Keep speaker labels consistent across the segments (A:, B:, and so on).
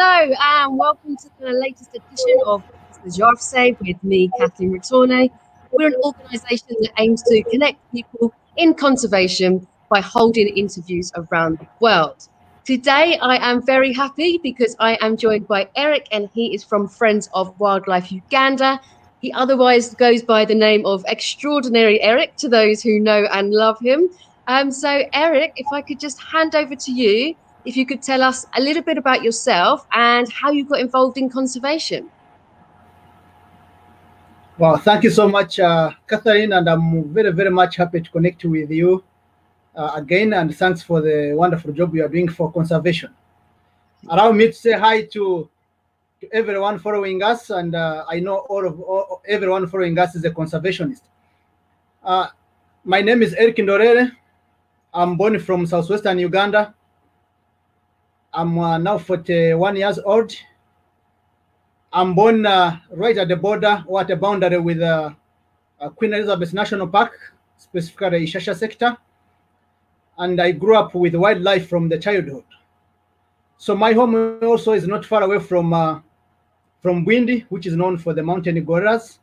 A: Hello, and welcome to the latest edition of the Giraffe with me, Kathleen Ritorne. We're an organisation that aims to connect people in conservation by holding interviews around the world. Today, I am very happy because I am joined by Eric, and he is from Friends of Wildlife Uganda. He otherwise goes by the name of Extraordinary Eric to those who know and love him. So, Eric, if I could just hand over to you, if you could tell us a little bit about yourself and how you got involved in conservation.
B: Well, thank you so much, Catherine, and I'm very, very much happy to connect with you again, and thanks for the wonderful job you are doing for conservation. Allow me to say hi to everyone following us, and I know everyone following us is a conservationist. My name is Eric Ndorere. I'm born from southwestern Uganda. I'm now 41 years old. I'm born right at the border or at the boundary with Queen Elizabeth National Park, specifically Ishasha sector. And I grew up with wildlife from the childhood. So my home also is not far away from Bwindi, which is known for the mountain gorillas.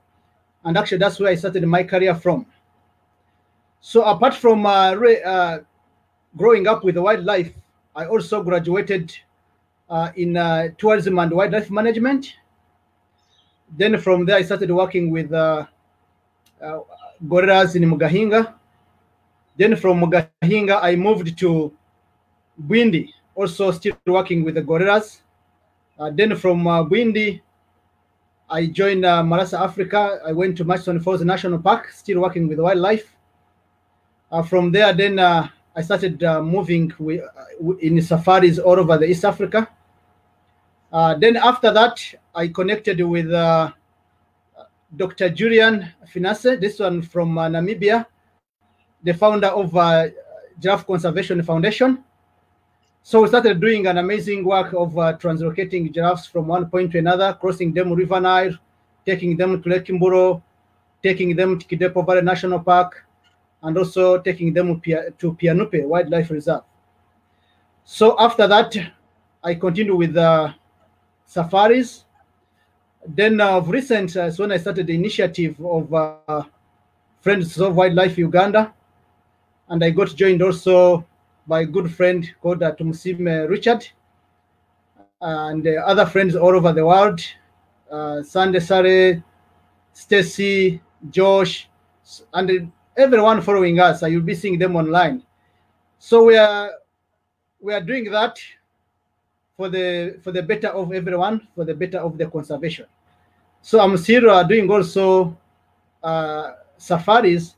B: And actually that's where I started my career from. So apart from growing up with wildlife, I also graduated in tourism and wildlife management. Then from there, I started working with gorillas in Mgahinga. Then from Mgahinga, I moved to Bwindi, also still working with the gorillas. Then from Bwindi, I joined Marasa Africa. I went to Murchison Falls National Park, still working with wildlife. From there, then I started moving in safaris all over the East Africa. Then after that, I connected with Dr. Julian Finesse, this one from Namibia, the founder of Giraffe Conservation Foundation. So we started doing an amazing work of translocating giraffes from one point to another, crossing them River Nile, taking them to Lake Mburo, taking them to Kidepo Valley National Park, and also taking them to Pianupe Wildlife Reserve. So after that, I continued with safaris. Then of recent, when I started the initiative of Friends of Wildlife Uganda, and I got joined also by a good friend called Tumsime Richard, and other friends all over the world, Sande Sare, Stacy, Josh, and everyone following us. You'll be seeing them online. So we are doing that for the better of everyone, for the better of the conservation. So I'm still doing also safaris,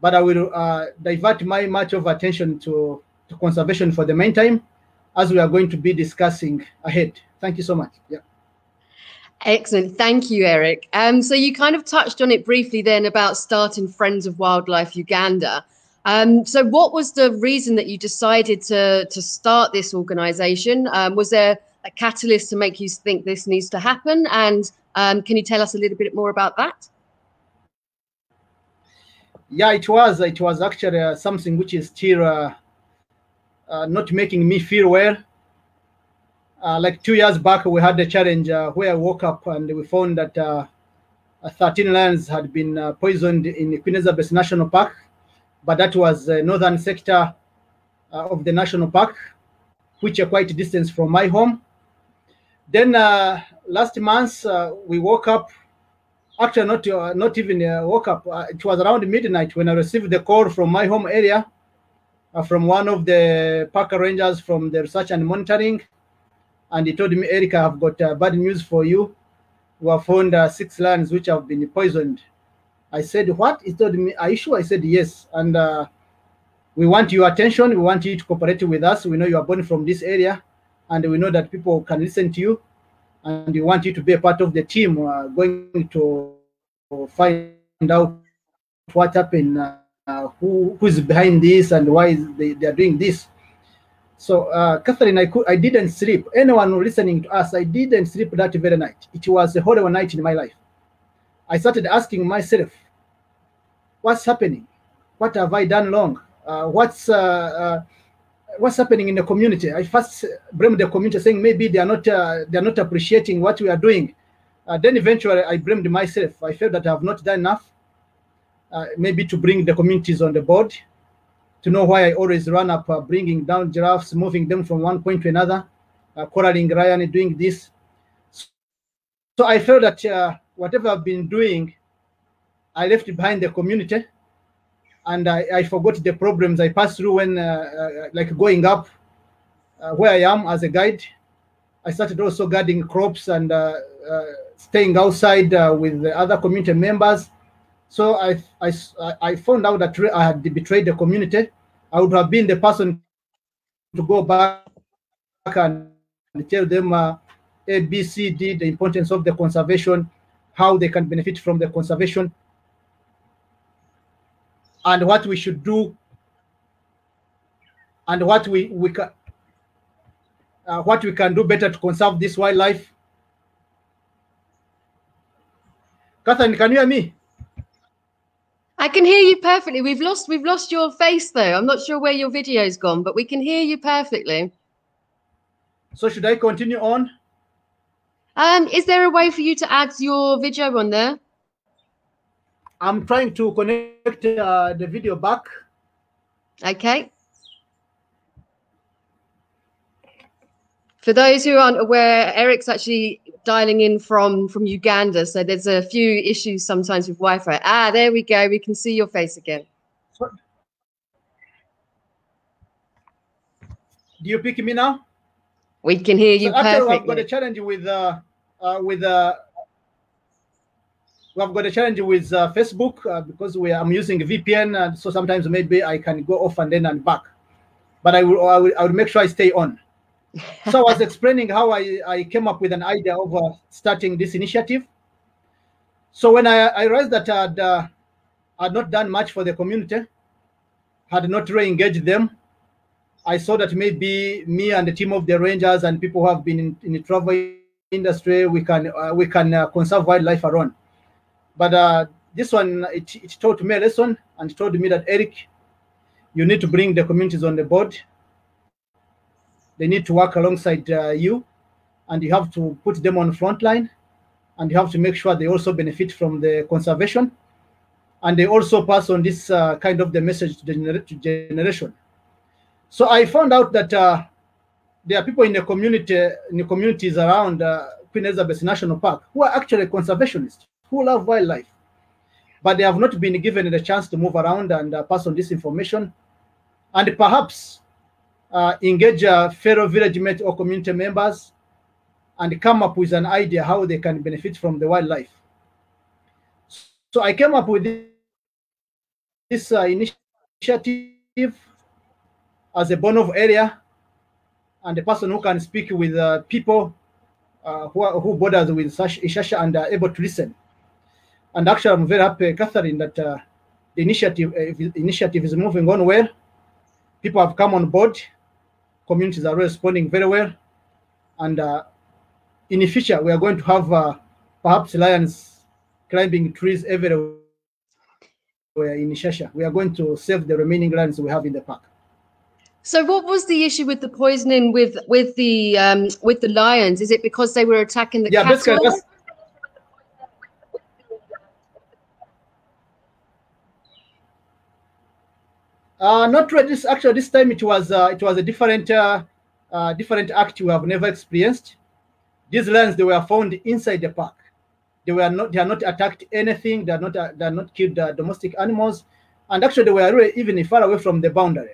B: but I will divert my much of attention to conservation for the meantime, as we are going to be discussing ahead. Thank you so much. Yeah.
A: Excellent. Thank you, Eric. So you kind of touched on it briefly then about starting Friends of Wildlife Uganda. So what was the reason that you decided to start this organization? Was there a catalyst to make you think this needs to happen? And can you tell us a little bit more about that?
B: Yeah, it was actually something which is still not making me feel well. Like 2 years back, we had a challenge where I woke up and we found that 13 lions had been poisoned in Queen Elizabeth National Park, but that was the northern sector of the national park, which are quite distant from my home. Then last month, we woke up. Actually, not even woke up. It was around midnight when I received the call from my home area, from one of the park rangers from the research and monitoring. And he told me, Eric, I have got bad news for you. We have found 6 lions which have been poisoned. I said, what? He told me, are you sure? I said, yes. And we want your attention. We want you to cooperate with us. We know you are born from this area, and we know that people can listen to you. And we want you to be a part of the team going to find out what happened, who's behind this, and why they are doing this. So, Catherine, I didn't sleep. Anyone listening to us, I didn't sleep that very night. It was a horrible night in my life. I started asking myself, what's happening? What have I done wrong? what's happening in the community. I first blamed the community, saying maybe they are not appreciating what we are doing. Then eventually I blamed myself. I felt that I have not done enough, maybe to bring the communities on the board, to know why I always run up bringing down giraffes, moving them from one point to another, collaring lion, doing this. So I felt that whatever I've been doing, I left behind the community, and I forgot the problems I passed through when, like going up where I am as a guide. I started also guarding crops and staying outside with the other community members. So I found out that I had betrayed the community. I would have been the person to go back and tell them A, B, C, D, the importance of the conservation, how they can benefit from the conservation, and what we should do, and what we can do better to conserve this wildlife. Catherine, can you hear me?
A: I can hear you perfectly. We've lost your face though. I'm not sure where your video's gone, but we can hear you perfectly.
B: So should I continue on?
A: Is there a way for you to add your video on there?
B: I'm trying to connect the video back.
A: Okay. For those who aren't aware, Eric's actually dialing in from Uganda, so there's a few issues sometimes with Wi-Fi. Ah, there we go. We can see your face again.
B: Do you pick me now?
A: We can hear you perfectly.
B: I've got a challenge with we've got a challenge with Facebook because I'm using VPN, so sometimes maybe I can go off and then and back. But I will make sure I stay on. So I was explaining how I came up with an idea of starting this initiative. So when I realized that I'd not done much for the community, had not re-engaged them, I saw that maybe me and the team of the rangers and people who have been in the travel industry, we can conserve wildlife around. But this one, it taught me a lesson and told me that, Eric, you need to bring the communities on the board. They need to work alongside you, and you have to put them on the front line, and you have to make sure they also benefit from the conservation, and they also pass on this kind of the message to generation. So I found out that there are people in the communities around Queen Elizabeth National Park who are actually conservationists, who love wildlife, but they have not been given the chance to move around and pass on this information, and perhaps engage fellow village mates or community members and come up with an idea how they can benefit from the wildlife. So I came up with this initiative as a born-of area and a person who can speak with people who borders with Ishasha and are able to listen. And actually, I'm very happy, Catherine, that the initiative is moving on well. People have come on board. Communities are responding very well. And in the future, we are going to have perhaps lions climbing trees everywhere in Ishasha. We are going to save the remaining lions we have in the park.
A: So what was the issue with the poisoning with the lions? Is it because they were attacking the cattle?
B: Basically, not really. Actually, this time it was a different act we have never experienced. These lions, they were found inside the park. They are not attacked anything. They are not killed domestic animals, and actually they were really even far away from the boundary.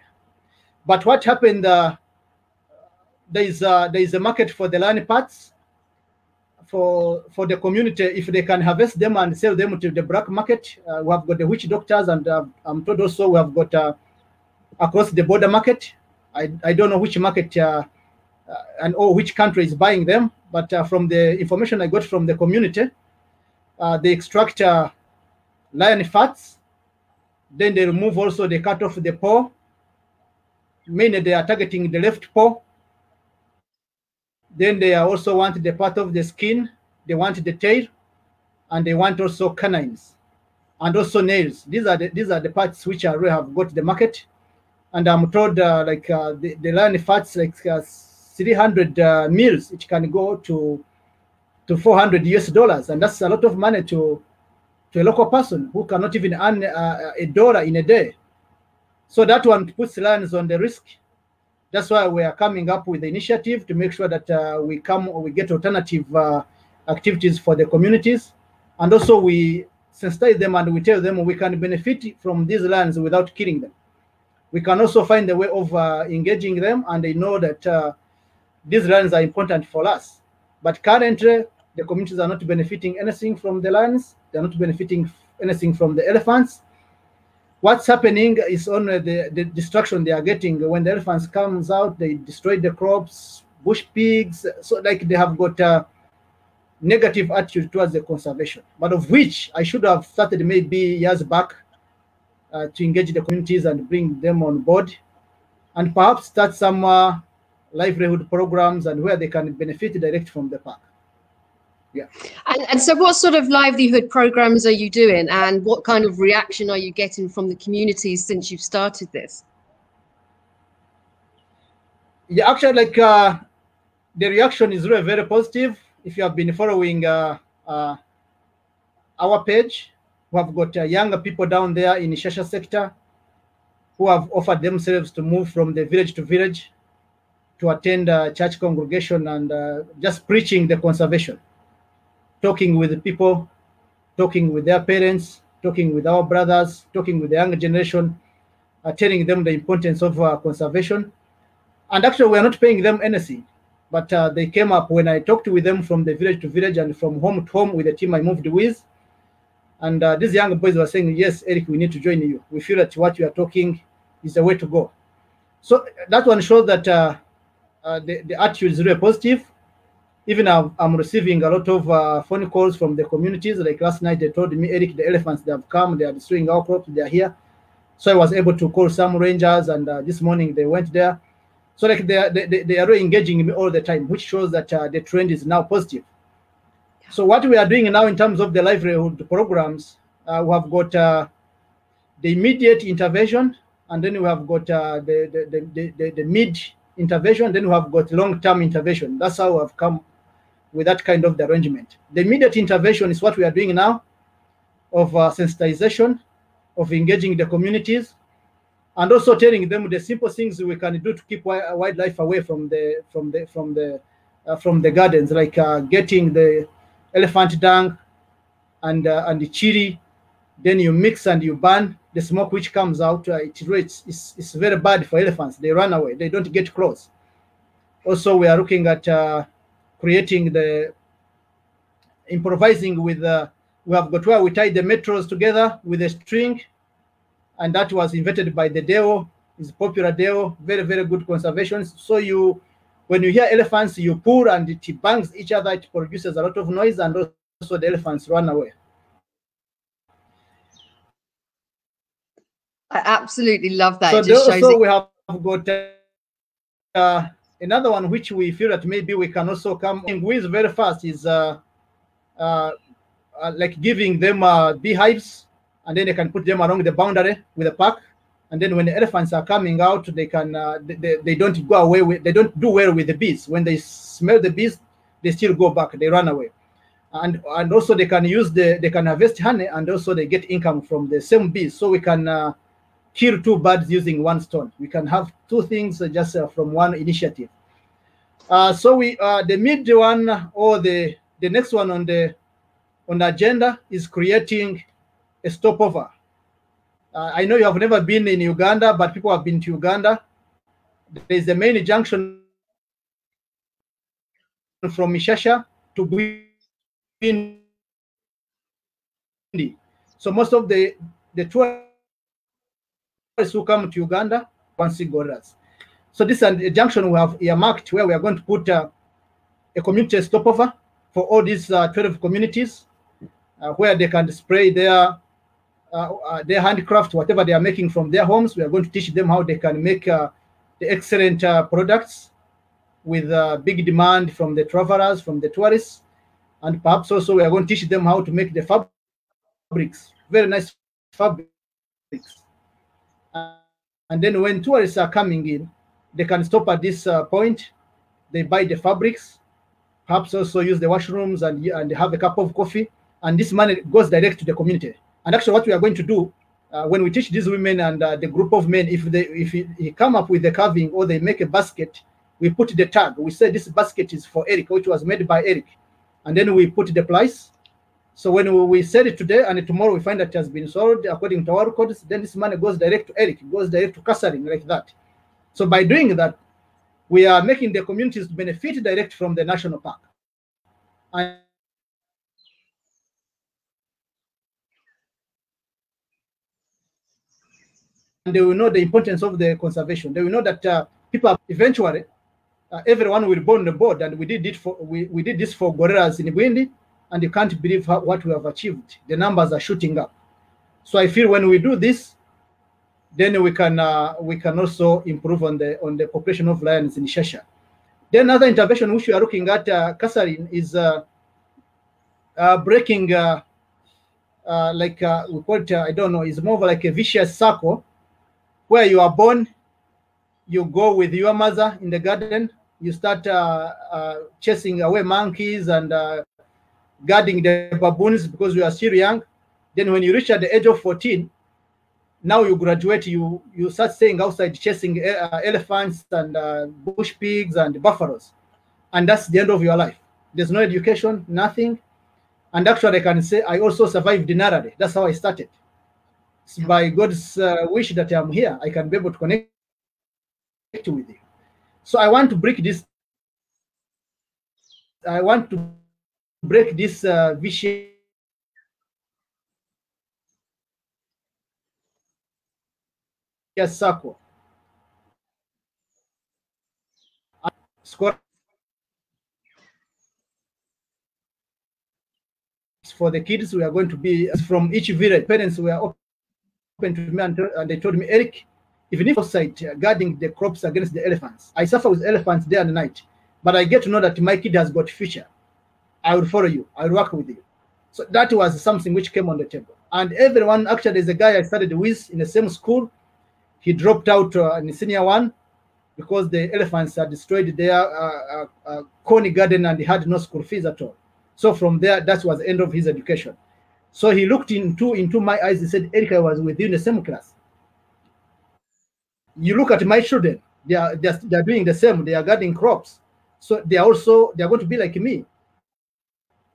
B: But what happened? There is a market for the lion parts for the community. If they can harvest them and sell them to the black market, we have got the witch doctors, and I'm told also we have got across the border market. I don't know which market or which country is buying them, but from the information I got from the community, they extract lion fats, then they remove also, they cut off the paw. Mainly they are targeting the left paw. Then they also want the part of the skin, they want the tail, and they want also canines and also nails. These are the parts which are really have got the market, and I'm told the land fats like 300 meals, it can go to $400, and that's a lot of money to a local person who cannot even earn $1 in a day. So that one puts lions on the risk. That's why we are coming up with the initiative to make sure that we get alternative activities for the communities, and also we sensitize them and we tell them we can benefit from these lands without killing them. We can also find a way of engaging them, and they know that these lands are important for us. But currently, the communities are not benefiting anything from the lands. They are not benefiting anything from the elephants. What's happening is only the destruction they are getting. When the elephants comes out, they destroy the crops, bush pigs. So like they have got a negative attitude towards the conservation, but of which I should have started maybe years back to engage the communities and bring them on board, and perhaps start some livelihood programs and where they can benefit direct from the park. Yeah.
A: And so what sort of livelihood programs are you doing, and what kind of reaction are you getting from the communities since you've started this?
B: Yeah, actually, like the reaction is really very positive. If you have been following our page, we have got younger people down there in Ishasha sector who have offered themselves to move from the village to village to attend church congregation and just preaching the conservation, talking with the people, talking with their parents, talking with our brothers, talking with the younger generation, telling them the importance of conservation. And actually, we are not paying them anything, but they came up when I talked with them from the village to village and from home to home with the team I moved with. And these young boys were saying, yes, Eric, we need to join you. We feel that what you are talking is the way to go. So that one shows that the attitude is really positive. Even I'm receiving a lot of phone calls from the communities. Like last night, they told me, Eric, the elephants, they have come, they are destroying our crops, they are here. So I was able to call some rangers, and this morning they went there. So like they are really engaging me all the time, which shows that the trend is now positive. So what we are doing now in terms of the livelihood programs, we have got the immediate intervention, and then we have got the mid intervention, then we have got long-term intervention. That's how we have come with that kind of the arrangement. The immediate intervention is what we are doing now, of sensitization, of engaging the communities, and also telling them the simple things we can do to keep wildlife away from the gardens, like getting the elephant dung and the chili. Then you mix and you burn the smoke which comes out. It's very bad for elephants. They run away. They don't get close. Also, we are looking at creating improvising with we have got where we tie the metros together with a string, and that was invented by the Deo. It's popular Deo, very, very good conservation. So when you hear elephants, you pull and it bangs each other, it produces a lot of noise, and also the elephants run away.
A: I absolutely love that.
B: So
A: it just shows
B: we have got another one which we feel that maybe we can also come with very fast is like giving them beehives, and then they can put them along the boundary with the park. And then when the elephants are coming out, they can they don't go away they don't do well with the bees. When they smell the bees, they still go back. They run away. And also they can they can harvest honey, and also they get income from the same bees. So we can kill two birds using one stone. We can have two things just from one initiative. So the mid one, or the next one on the agenda, is creating a stopover. I know you have never been in Uganda, but people have been to Uganda. There is a main junction from Ishasha to Bwindi. So most of the tourists who come to Uganda want to see gorillas. So this is a junction we have earmarked where we are going to put a community stopover for all these 12 communities, where they can display their handicraft, whatever they are making from their homes. We are going to teach them how they can make the excellent products with big demand from the travelers, from the tourists. And perhaps also we are going to teach them how to make the fabrics, very nice fabrics. And And then when tourists are coming in, they can stop at this point. They buy the fabrics, perhaps also use the washrooms and have a cup of coffee. And this money goes direct to the community. And actually what we are going to do when we teach these women and the group of men, if they come up with the carving or they make a basket, we put the tag. We say this basket is for Eric, which was made by Eric. And then we put the price. So when we sell it today and tomorrow we find that it has been sold according to our codes, then this money goes direct to Eric, goes direct to Catherine, like that. So by doing that, we are making the communities benefit direct from the national park. And they will know the importance of the conservation. They will know that people eventually, everyone will be on the board. And we did this for gorillas in Bwindi, and you can't believe what we have achieved. The numbers are shooting up. So I feel when we do this, then we can also improve on the population of lions in Ishasha. Then another intervention which we are looking at, Catherine, is breaking, we call it, I don't know, it's more like a vicious circle where you are born, you go with your mother in the garden, you start chasing away monkeys and guarding the baboons because you are still young. Then when you reach at the age of 14, now you graduate, you start staying outside chasing elephants and bush pigs and buffaloes. And that's the end of your life. There's no education, nothing. And actually I can say I also survived Ndorere. That's how I started. It's by God's wish that I'm here. I can be able to connect with you. So I want to break this. I want to break this vicious circle. For the kids, we are going to be from each village. Parents were open to me and they told me, Eric, even if outside guarding the crops against the elephants, I suffer with elephants day and night, but I get to know that my kid has got future. I will follow you. I will work with you. So that was something which came on the table. And everyone, actually, there's a guy I studied with in the same school. He dropped out in the senior one because the elephants had destroyed their corny garden and he had no school fees at all. So from there, that was the end of his education. So he looked into my eyes. He said, Eric, I was with you in the same class. You look at my children. They are doing the same. They are guarding crops. So they are going to be like me.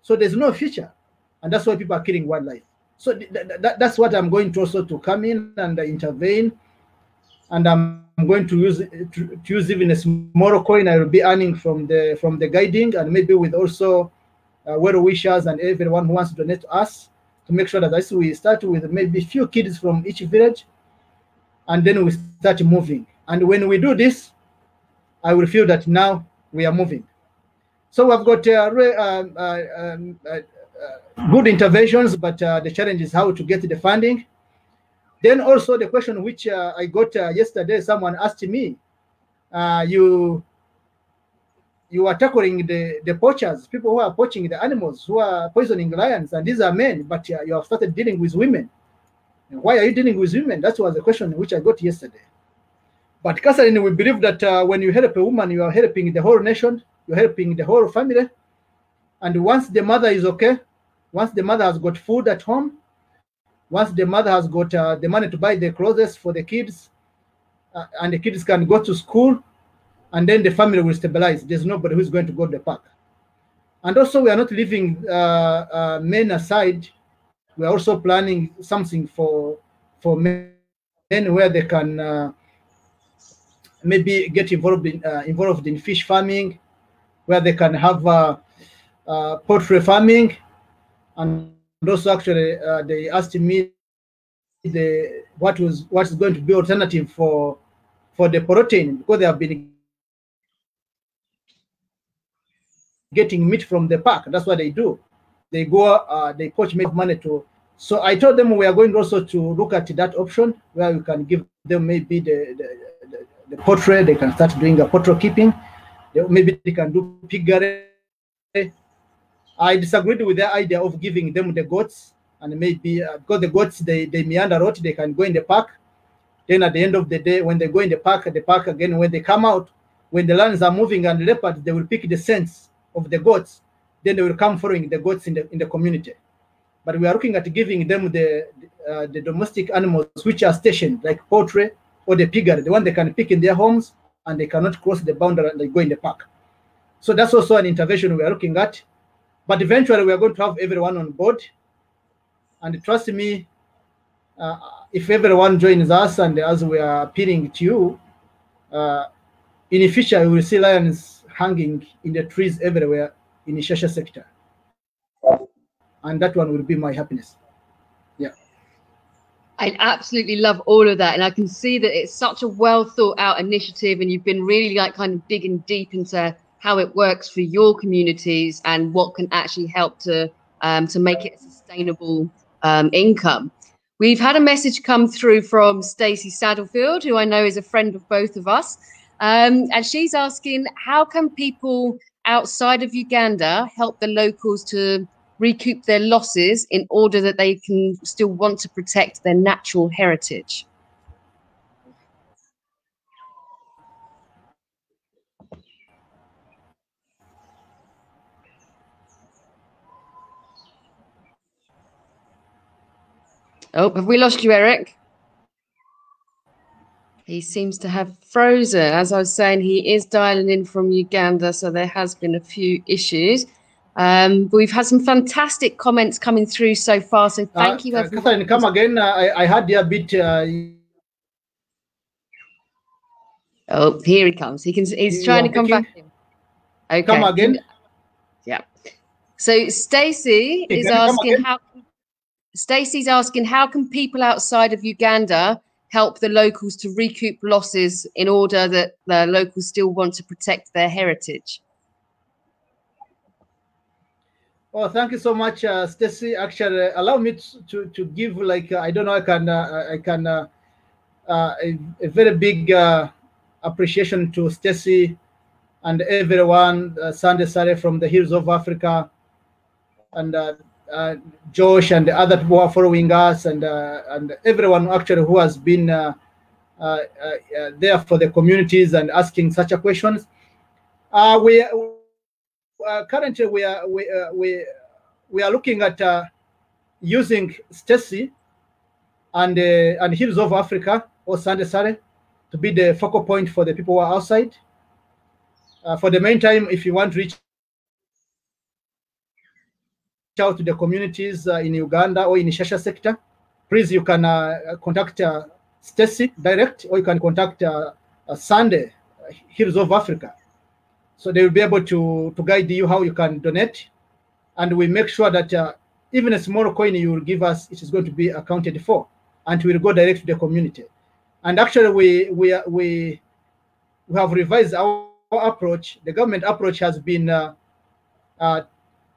B: So there's no future. And that's why people are killing wildlife. So that's what I'm going to also to come in and intervene. And I'm going to use even a small coin I will be earning from the guiding, and maybe with also well wishers and everyone who wants to donate to us, to make sure that we start with maybe a few kids from each village, and then we start moving. And when we do this, I will feel that now we are moving. So we've got good interventions, but the challenge is how to get the funding. Then also the question which I got yesterday, someone asked me, you are tackling the poachers, people who are poaching the animals, who are poisoning lions, and these are men, but you have started dealing with women. Why are you dealing with women? That was the question which I got yesterday. But Catherine, we believe that when you help a woman, you are helping the whole nation, you're helping the whole family. And once the mother is okay, once the mother has got food at home, once the mother has got the money to buy the clothes for the kids, and the kids can go to school, and then the family will stabilize. There's nobody who's going to go to the park. And also, we are not leaving men aside. We are also planning something for men where they can maybe get involved in fish farming, where they can have poultry farming. And also, actually, they asked me what is going to be alternative for the protein, because they have been getting meat from the park. That's what they do. They go, they poach, make money to. So I told them we are going also to look at that option where we can give them maybe the poultry. They can start doing a poultry keeping. Maybe they can do piggery. I disagreed with the idea of giving them the goats, and maybe because the goats they meander a lot, they can go in the park. Then at the end of the day, when they go in the park again, when they come out, when the lions are moving and leopards, they will pick the scents of the goats. Then they will come following the goats in the community. But we are looking at giving them the domestic animals which are stationed, like poultry or the piggery, the one they can pick in their homes and they cannot cross the boundary and they go in the park. So that's also an intervention we are looking at. But eventually we are going to have everyone on board. And trust me, if everyone joins us and as we are appealing to you, in the future you will see lions hanging in the trees everywhere in the Ishasha sector. And that one will be my happiness. Yeah.
A: I absolutely love all of that. And I can see that it's such a well thought out initiative, and you've been really like kind of digging deep into how it works for your communities and what can actually help to make it a sustainable income. We've had a message come through from Stacey Saddlefield, who I know is a friend of both of us. And she's asking, how can people outside of Uganda help the locals to recoup their losses in order that they can still want to protect their natural heritage? Oh, have we lost you, Eric? He seems to have frozen. As I was saying, he is dialing in from Uganda, so there has been a few issues. But we've had some fantastic comments coming through so far, so thank you, everyone.
B: Catherine, come again. I had a bit.
A: Oh, here he comes. He's trying to come back in. Okay.
B: Come again.
A: Yeah. So Stacey is asking how. Stacey's asking, how can people outside of Uganda help the locals to recoup losses in order that the locals still want to protect their heritage?
B: Oh, thank you so much, Stacey. Actually, allow me to give like I don't know. I can a very big appreciation to Stacey and everyone, Sunday Sare from the Hills of Africa, and Josh and the other people who are following us, and everyone actually who has been there for the communities and asking such a questions. Currently we are looking at using Stacey and Hills of Africa or Sunday Sare to be the focal point for the people who are outside. For the meantime, if you want to reach out to the communities in Uganda or in Ishasha sector, please you can contact Stacey direct, or you can contact Sunday Hills of Africa. So they will be able to guide you how you can donate, and we make sure that even a small coin you will give us, it is going to be accounted for, and will go direct to the community. And actually, we have revised our approach. The government approach has been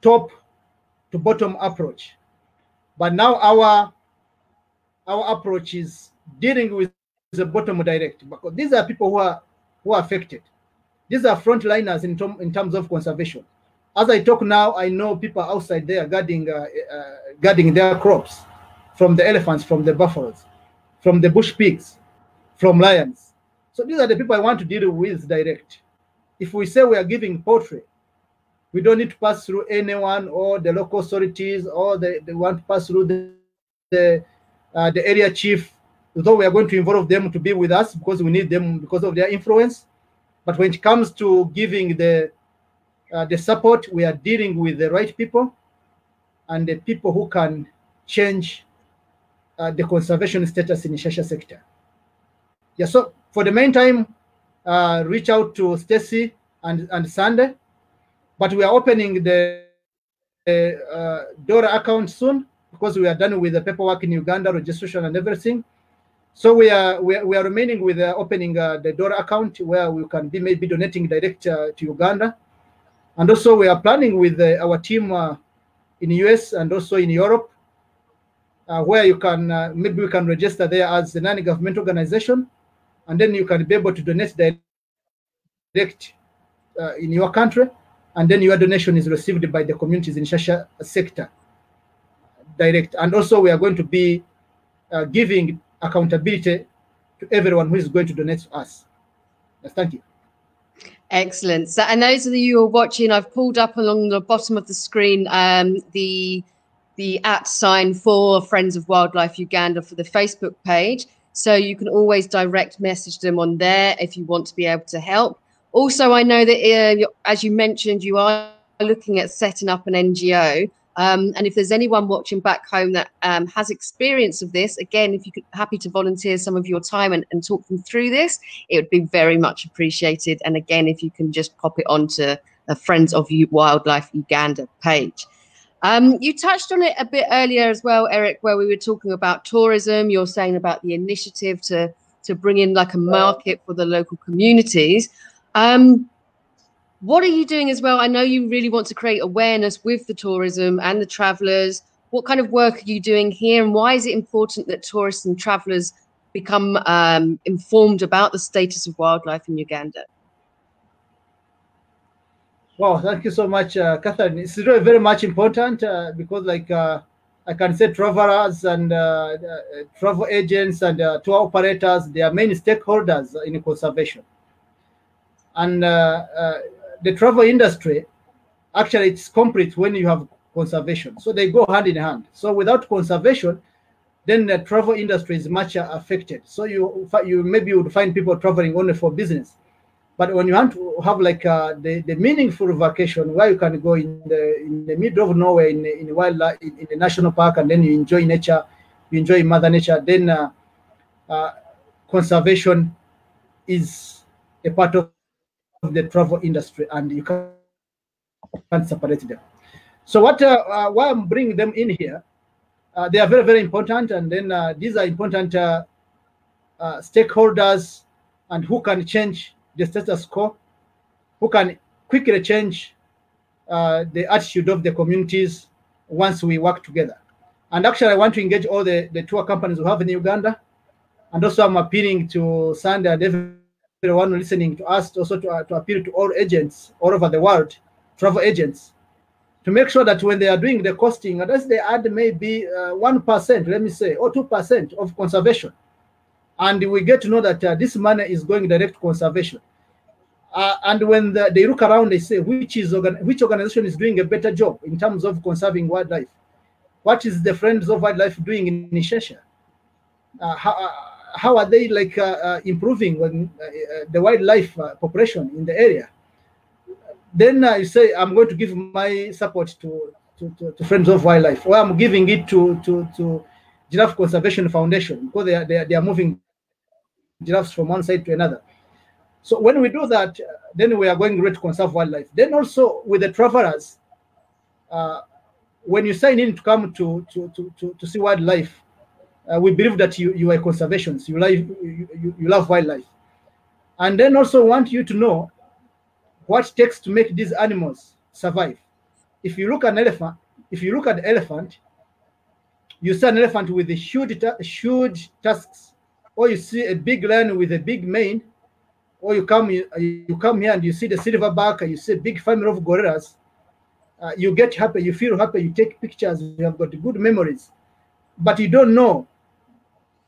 B: top to bottom approach, but now our approach is dealing with the bottom direct, because these are people who are affected. These are frontliners in terms of conservation. As I talk now, I know people outside there guarding their crops from the elephants, from the buffaloes, from the bush pigs, from lions. So these are the people I want to deal with direct. If we say we are giving poultry, we don't need to pass through anyone or the local authorities, or they want to pass through the area chief, though we are going to involve them to be with us because we need them because of their influence. But when it comes to giving the support, we are dealing with the right people and the people who can change the conservation status in the Ishasha sector. Yeah, so for the meantime, reach out to Stacey and Sunday, but we are opening the DORA account soon because we are done with the paperwork in Uganda, registration and everything. So we are remaining with opening the DORA account where we can be maybe donating direct to Uganda, and also we are planning with our team in the US and also in Europe, where you can maybe we can register there as a non-government organization, and then you can be able to donate direct in your country, and then your donation is received by the communities in Ishasha sector direct. And also we are going to be giving accountability to everyone who is going to donate to us. Yes, thank you.
A: Excellent. So, and those of you who are watching, I've pulled up along the bottom of the screen the @ for Friends of Wildlife Uganda for the Facebook page. So you can always direct message them on there if you want to be able to help. Also, I know that, as you mentioned, you are looking at setting up an NGO. And if there's anyone watching back home that has experience of this, again, if you could happy to volunteer some of your time and talk them through this, it would be very much appreciated. And again, if you can just pop it onto the Friends of Wildlife Uganda page. You touched on it a bit earlier as well, Eric, where we were talking about tourism. You're saying about the initiative to bring in like a market for the local communities. What are you doing as well? I know you really want to create awareness with the tourism and the travellers. What kind of work are you doing here, and why is it important that tourists and travellers become informed about the status of wildlife in Uganda?
B: Wow, thank you so much, Catherine. It's really very much important because, like, I can say travelers and travel agents and tour operators, they are main stakeholders in conservation. And the travel industry, actually, it's complete when you have conservation. So they go hand in hand. So without conservation, then the travel industry is much affected. So you maybe would find people traveling only for business. But when you want to have like the meaningful vacation where you can go in the middle of nowhere in wildlife, in the national park, and then you enjoy nature, you enjoy Mother Nature, then conservation is a part of the travel industry, and you can't separate them. So why I'm bringing them in here, they are very, very important, and then these are important stakeholders, and who can change the status quo, who can quickly change the attitude of the communities once we work together. And actually, I want to engage all the tour companies we have in Uganda, and also I'm appealing to Sandy and everyone listening to us, also to appeal to all agents all over the world, travel agents, to make sure that when they are doing the costing, unless they add maybe 1%, let me say, or 2% of conservation, and we get to know that this money is going direct to conservation. And when they look around, they say which organization is doing a better job in terms of conserving wildlife. What is the Friends of Wildlife doing in Ishasha? How are they like improving the wildlife population in the area? Then you say, I'm going to give my support to Friends of Wildlife, or I'm giving it to Giraffe Conservation Foundation, because they are moving giraffes from one side to another. So when we do that, then we are going to conserve wildlife. Then also with the travelers, when you sign in to come to see wildlife, we believe that you are conservationists, you love wildlife. And then also want you to know what it takes to make these animals survive. If you look at an elephant, you see an elephant with a huge tusks, or you see a big lion with a big mane, or you come here and you see the silverback, and you see a big family of gorillas. You get happy, you feel happy, you take pictures, you have got good memories, but you don't know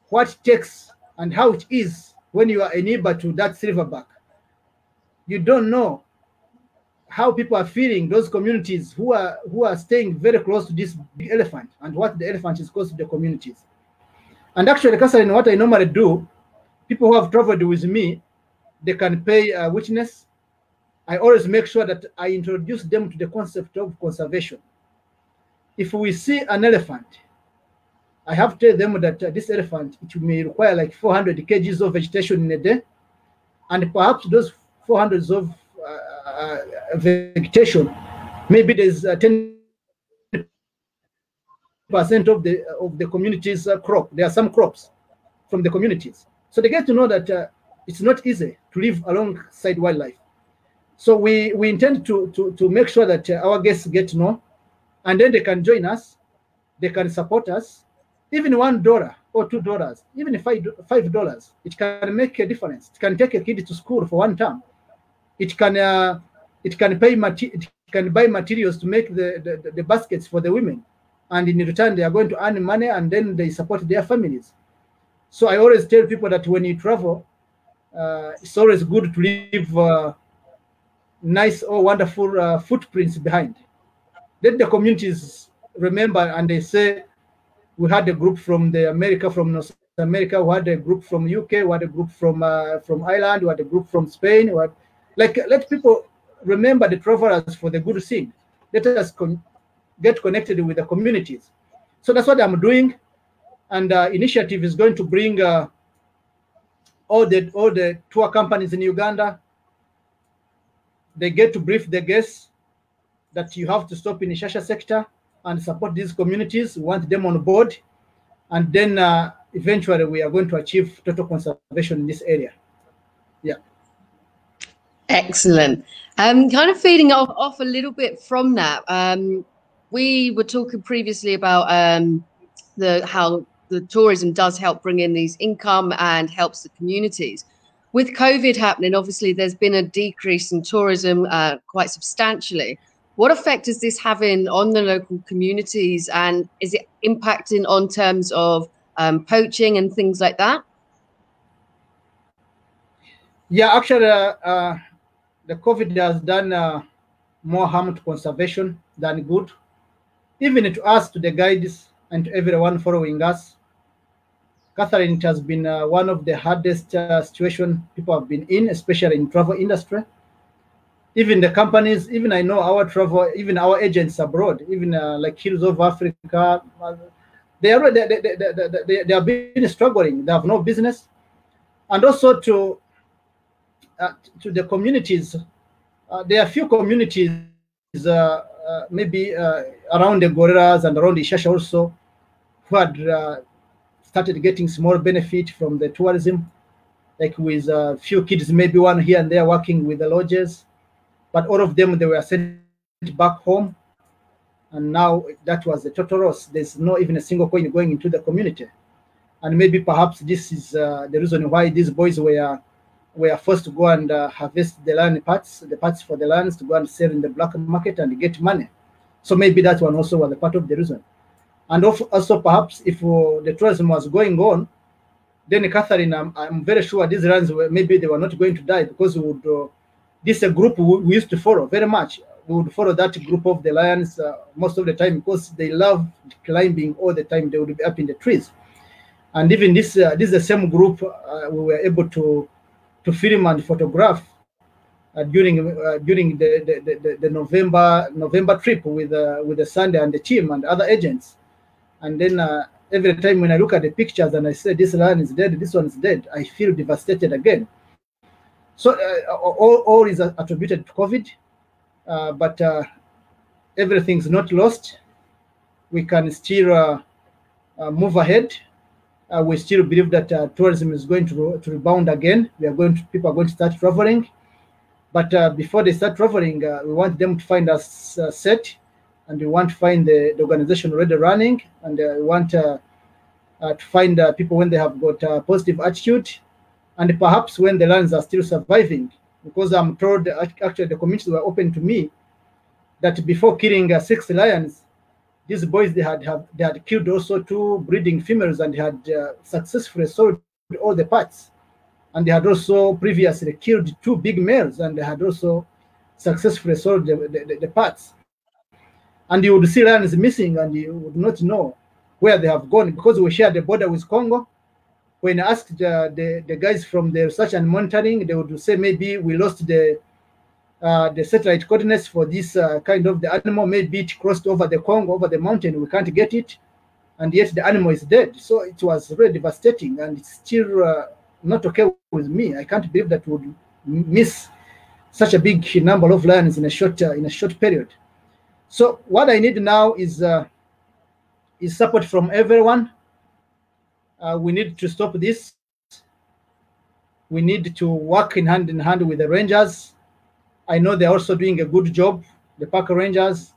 B: what it takes and how it is when you are a neighbor to that silverback. You don't know how people are feeling, those communities who are staying very close to this big elephant, and what the elephant is close to the communities. And actually, Catherine, what I normally do, people who have traveled with me, they can pay a witness. I always make sure that I introduce them to the concept of conservation. If we see an elephant, I have to tell them that this elephant, it may require like 400 kgs of vegetation in a day, and perhaps those 400 of vegetation, maybe there's 10% of the community's crop. There are some crops from the communities, so they get to know that it's not easy to live alongside wildlife. So we intend to make sure that our guests get to know, and then they can join us, they can support us. Even $1 or $2, even $5, it can make a difference. It can take a kid to school for one term. It can buy materials to make the baskets for the women, and in return they are going to earn money, and then they support their families. So I always tell people that when you travel, it's always good to leave nice or wonderful footprints behind. Let the communities remember, and they say, we had a group from from North America, we had a group from UK, we had a group from Ireland, we had a group from Spain. Let people remember the travelers for the good thing. Let us get connected with the communities. So that's what I'm doing, and initiative is going to bring all the tour companies in Uganda. They get to brief the guests that you have to stop in Ishasha sector and support these communities. We want them on board, and then eventually we are going to achieve total conservation in this area. Yeah.
A: Excellent. Kind of feeding off a little bit from that. We were talking previously about how the tourism does help bring in these income and helps the communities. With COVID happening, obviously there's been a decrease in tourism quite substantially. What effect is this having on the local communities, and is it impacting on terms of poaching and things like that?
B: Yeah, actually, the COVID has done more harm to conservation than good, even to us, to the guides, and to everyone following us. Catherine, it has been one of the hardest situations people have been in, especially in travel industry. Even the companies, even I know our travel, even our agents abroad, even like Hills of Africa, they have been struggling. They have no business, and also to the communities. There are few communities, maybe around the Gorillas and around the Ishasha also, who had started getting small benefit from the tourism, like with a few kids, maybe one here and there working with the lodges. But all of them, they were sent back home, and now that was a total loss. There's not even a single coin going into the community, and maybe perhaps this is the reason why these boys were forced to go and harvest the land parts, the parts for the lands, to go and sell in the black market and get money. So maybe that one also was a part of the reason. And also perhaps if the tourism was going on, then Catherine, I'm very sure these lands maybe they were not going to die, because we would. This is a group we used to follow very much. We would follow that group of the lions most of the time, because they love climbing all the time. They would be up in the trees. And even this is the same group we were able to film and photograph during the November trip with the Sunday and the team and other agents. And then every time when I look at the pictures and I say this lion is dead, this one is dead, I feel devastated again. So all is attributed to COVID, but everything's not lost. We can still move ahead. We still believe that tourism is going to rebound again. People are going to start traveling, but before they start traveling, we want them to find us set, and we want to find the organization already running, and we want to find people when they have got a positive attitude. And perhaps when the lands are still surviving, because I'm told actually the communities were open to me that before killing 6 lions, these boys they had killed also 2 breeding females, and they had successfully sold all the parts, and they had also previously killed 2 big males, and they had also successfully sold the parts. And you would see lions missing, and you would not know where they have gone, because we share the border with Congo. When I asked the guys from the research and monitoring, they would say maybe we lost the satellite coordinates for this kind of the animal. Maybe it crossed over the Congo, over the mountain. We can't get it, and yet the animal is dead. So it was really devastating, and it's still not okay with me. I can't believe that we would miss such a big number of lions in a short period. So what I need now is support from everyone. We need to stop this. We need to work in hand with the rangers. I know they're also doing a good job, the park rangers.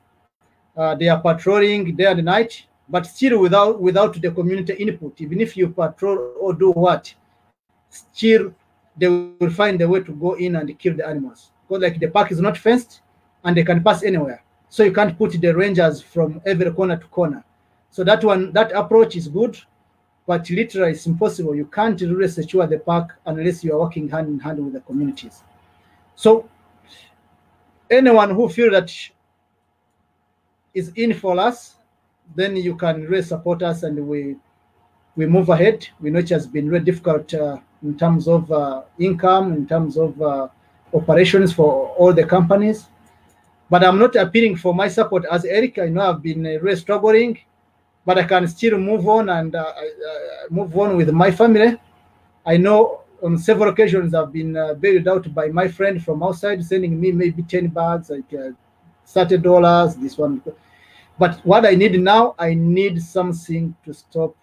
B: They are patrolling day and night, but still without the community input. Even if you patrol or do what, still they will find a way to go in and kill the animals. Because like the park is not fenced and they can pass anywhere. So you can't put the rangers from every corner to corner. So that approach is good. but literally it's impossible. You can't really secure the park unless you are working hand in hand with the communities. So anyone who feels that is in for us, then you can really support us, and we move ahead. We know it has been really difficult in terms of income, in terms of operations for all the companies. But I'm not appealing for my support as Eric. I know I've been really struggling, but I can still move on and move on with my family. I know on several occasions I've been bailed out by my friend from outside, sending me maybe 10 bags, like $30, this one. But what I need now, I need something to stop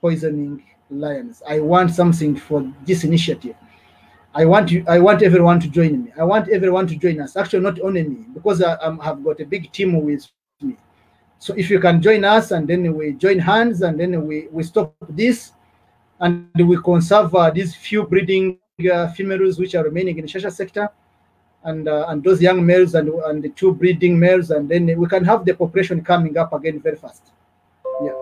B: poisoning lions. I want something for this initiative. I want everyone to join me. I want everyone to join us. Actually, not only me, because I have got a big team with me. So if you can join us, and then we join hands, and then we stop this, and we conserve these few breeding females which are remaining in the Ishasha sector, and those young males and the 2 breeding males, and then we can have the population coming up again very fast. Yeah.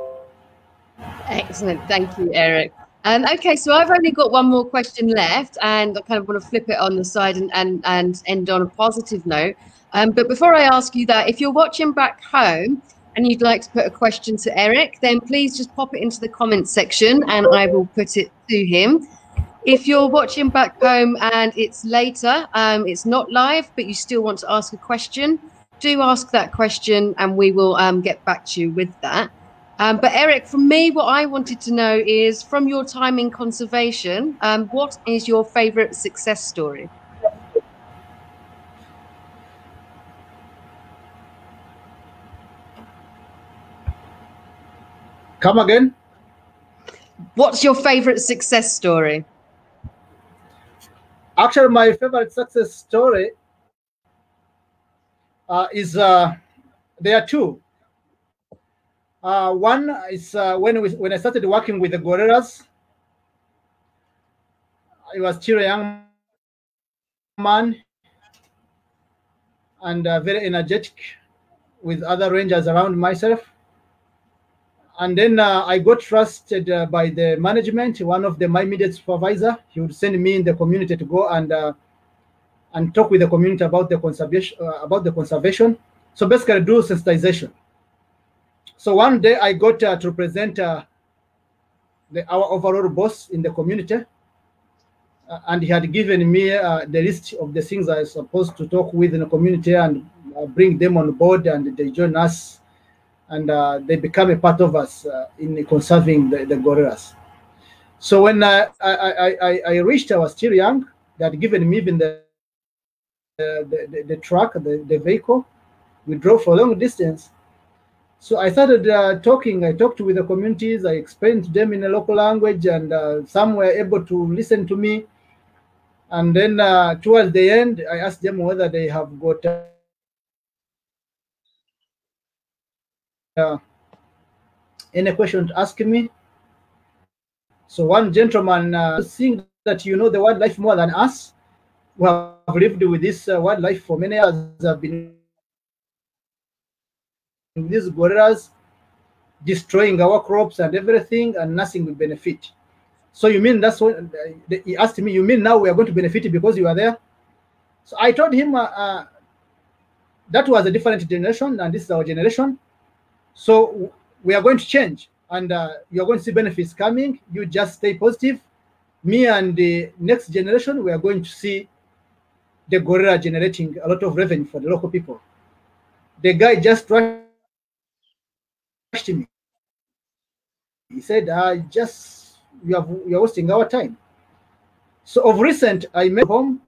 A: Excellent. Thank you, Eric. Okay, so I've only got one more question left, and I kind of want to flip it on the side and end on a positive note. But before I ask you that, if you're watching back home and you'd like to put a question to Eric, then please just pop it into the comments section and I will put it to him. If you're watching back home and it's later, it's not live, but you still want to ask a question, do ask that question and we will get back to you with that. But Eric, from me, what I wanted to know is, from your time in conservation, what is your favorite success story?
B: Come again?
A: What's your favorite success story?
B: Actually, my favorite success story is there are 2. One is when I started working with the gorillas. I was still a young man and very energetic with other rangers around myself. And then I got trusted by the management. One of my immediate supervisor, he would send me in the community to go and talk with the community about the conservation. So basically, do sensitization. So one day I got to present our overall boss in the community, and he had given me the list of the things I was supposed to talk with in the community and bring them on board, and they join us, and they become a part of us in conserving the gorillas. So when I reached, I was still young. They had given me even the truck, the vehicle. We drove for a long distance. So I started talking. I talked with the communities. I explained to them in a local language, and some were able to listen to me. And then towards the end, I asked them whether they have got any question to ask me. So one gentleman seeing that you know the wildlife more than us, who have lived with this wildlife for many years, have been these gorillas destroying our crops and everything, and nothing will benefit. So you mean that's what he asked me? You mean now we are going to benefit because you are there? So I told him that was a different generation, and this is our generation. So we are going to change, and you're going to see benefits coming. You just stay positive. Me and the next generation, we are going to see the gorilla generating a lot of revenue for the local people. The guy just rushed me. He said, you're wasting our time. So of recent, I met home,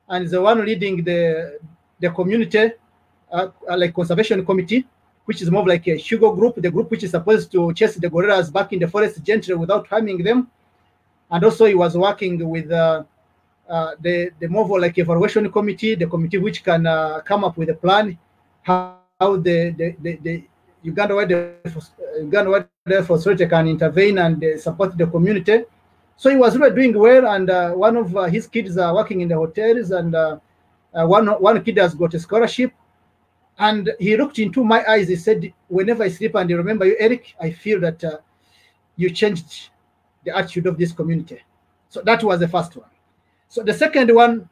B: and the one leading the community, like conservation committee, which is more like a Hugo group, the group which is supposed to chase the gorillas back in the forest gently without harming them. And also he was working with the more like evaluation committee, the committee which can come up with a plan how the Uganda Wildlife Authority can intervene and support the community. So he was really doing well, and one of his kids are working in the hotels, and one kid has got a scholarship. And he looked into my eyes. He said, whenever I sleep and I remember you, Eric, I feel that you changed the attitude of this community. So that was the first one. So the second one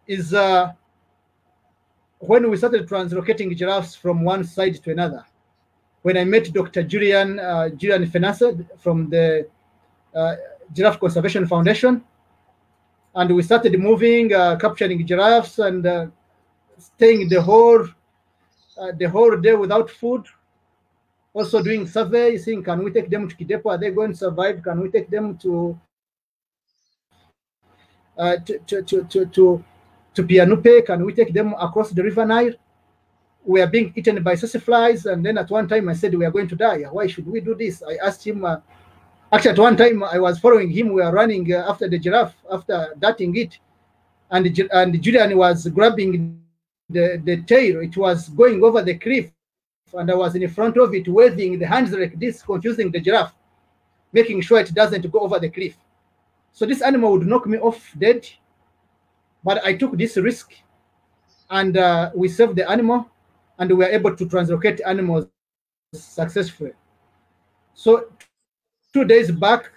B: is when we started translocating giraffes from one side to another. When I met Dr. Julian Fenasa from the Giraffe Conservation Foundation, and we started moving, capturing giraffes, and staying the whole day without food. Also doing survey, seeing can we take them to Kidepo? Are they going to survive? Can we take them to Pianupe? Can we take them across the River Nile? We are being eaten by sassaflies, and then at one time I said we are going to die. Why should we do this? I asked him. Actually, at one time I was following him. We were running after the giraffe, after darting it, and Julian was grabbing the tail. It was going over the cliff, and I was in front of it, waving the hands like this, confusing the giraffe, making sure it doesn't go over the cliff. So this animal would knock me off dead, but I took this risk, and we saved the animal, and we were able to translocate animals successfully. So 2 days back,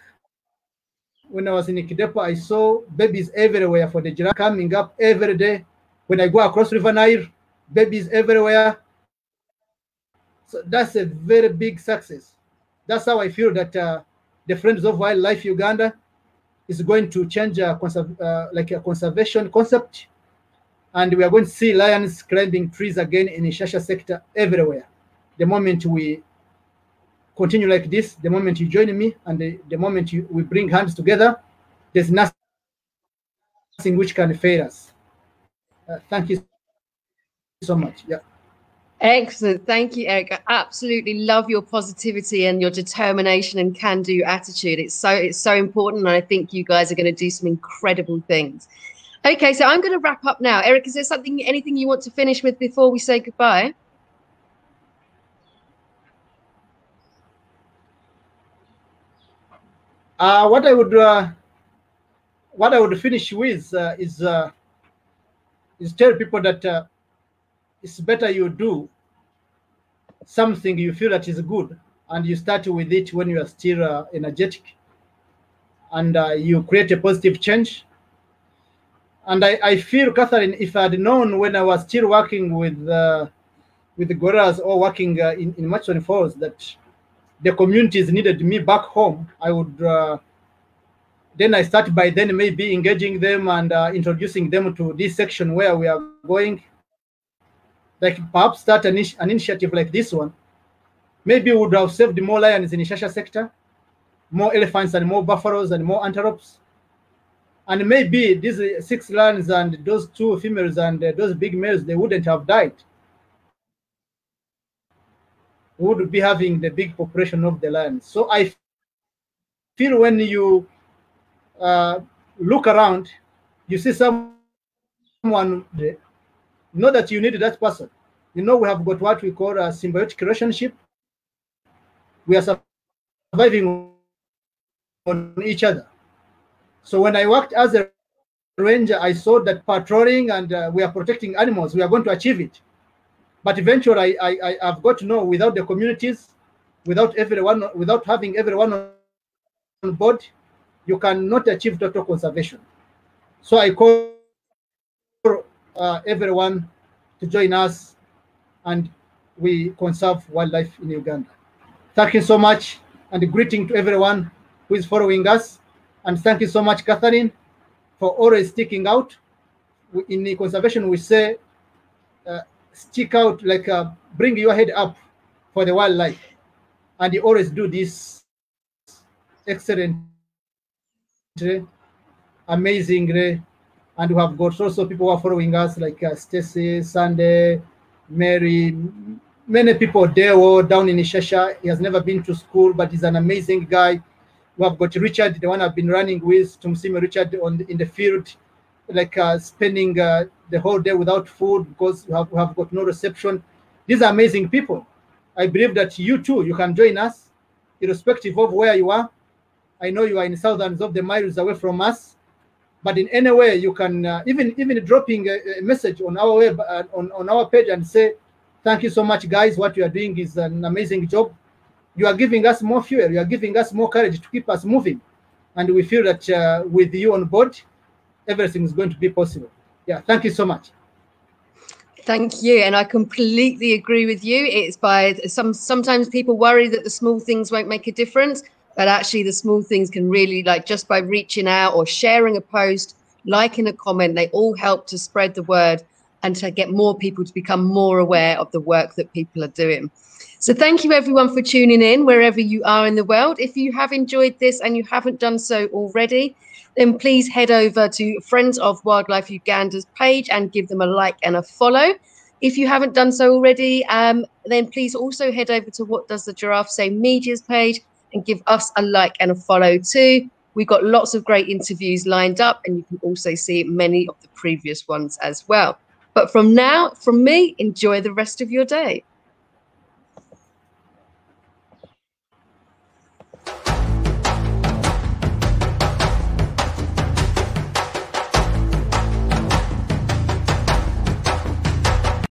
B: when I was in Kidepo, I saw babies everywhere for the giraffe coming up every day. When I go across River Nile, babies everywhere. So that's a very big success. That's how I feel that the Friends of Wildlife Uganda is going to change like a conservation concept, and we are going to see lions climbing trees again in Ishasha sector everywhere. The moment we continue like this, the moment you join me, and the moment we bring hands together, there's nothing which can fail us. Thank you so much. Yeah.
A: Excellent. Thank you, Eric. I absolutely love your positivity and your determination and can-do attitude. It's so important, and I think you guys are going to do some incredible things. Okay, so I'm going to wrap up now. Eric, is there anything you want to finish with before we say goodbye?
B: What I would finish with is tell people that it's better you do something you feel that is good, and you start with it when you are still energetic, and you create a positive change. And I feel, Catherine, if I had known when I was still working with the gorillas or working in Murchison Falls that the communities needed me back home, I would then I start by then maybe engaging them and introducing them to this section where we are going. Like perhaps start an initiative like this one. Maybe we would have saved more lions in Ishasha sector, more elephants and more buffaloes and more antelopes. And maybe these 6 lions and those 2 females and those big males, they wouldn't have died. We would be having the big population of the lions. So I feel when you look around, you see someone, know that you need that person. You know, we have got what we call a symbiotic relationship. We are surviving on each other. So when I worked as a ranger, I saw that patrolling and we are protecting animals, we are going to achieve it. But eventually I've got to know, without the communities, without having everyone on board, you cannot achieve total conservation. So I call everyone to join us, and we conserve wildlife in Uganda. Thank you so much, and greeting to everyone who is following us. And thank you so much, Catherine, for always sticking out. In the conservation, we say, stick out, like bring your head up for the wildlife. And you always do this excellent, amazingly. And we have got also people who are following us, like Stacy, Sunday, Mary, many people there down in Ishasha. He has never been to school, but he's an amazing guy. We have got Richard, the one I've been running with, Tumsime Richard in the field, like spending the whole day without food because we have got no reception. These are amazing people. I believe that you too, you can join us, irrespective of where you are. I know you are in thousands of the miles away from us, but in any way you can even dropping a message on our web on our page and say, Thank you so much, guys. What you are doing is an amazing job. You are giving us more fuel. You are giving us more courage to keep us moving. And we feel that with you on board, everything is going to be possible. Yeah, thank you so much.
A: Thank you, and I completely agree with you. It's by sometimes people worry that the small things won't make a difference, but actually the small things can really, like just by reaching out or sharing a post, liking a comment, they all help to spread the word and to get more people to become more aware of the work that people are doing. So thank you everyone for tuning in wherever you are in the world. If you have enjoyed this and you haven't done so already, then please head over to Friends of Wildlife Uganda's page and give them a like and a follow. If you haven't done so already, then please also head over to What Does the Giraffe Say Media's page and give us a like and a follow too. We've got lots of great interviews lined up, and you can also see many of the previous ones as well. But from me, enjoy the rest of your day.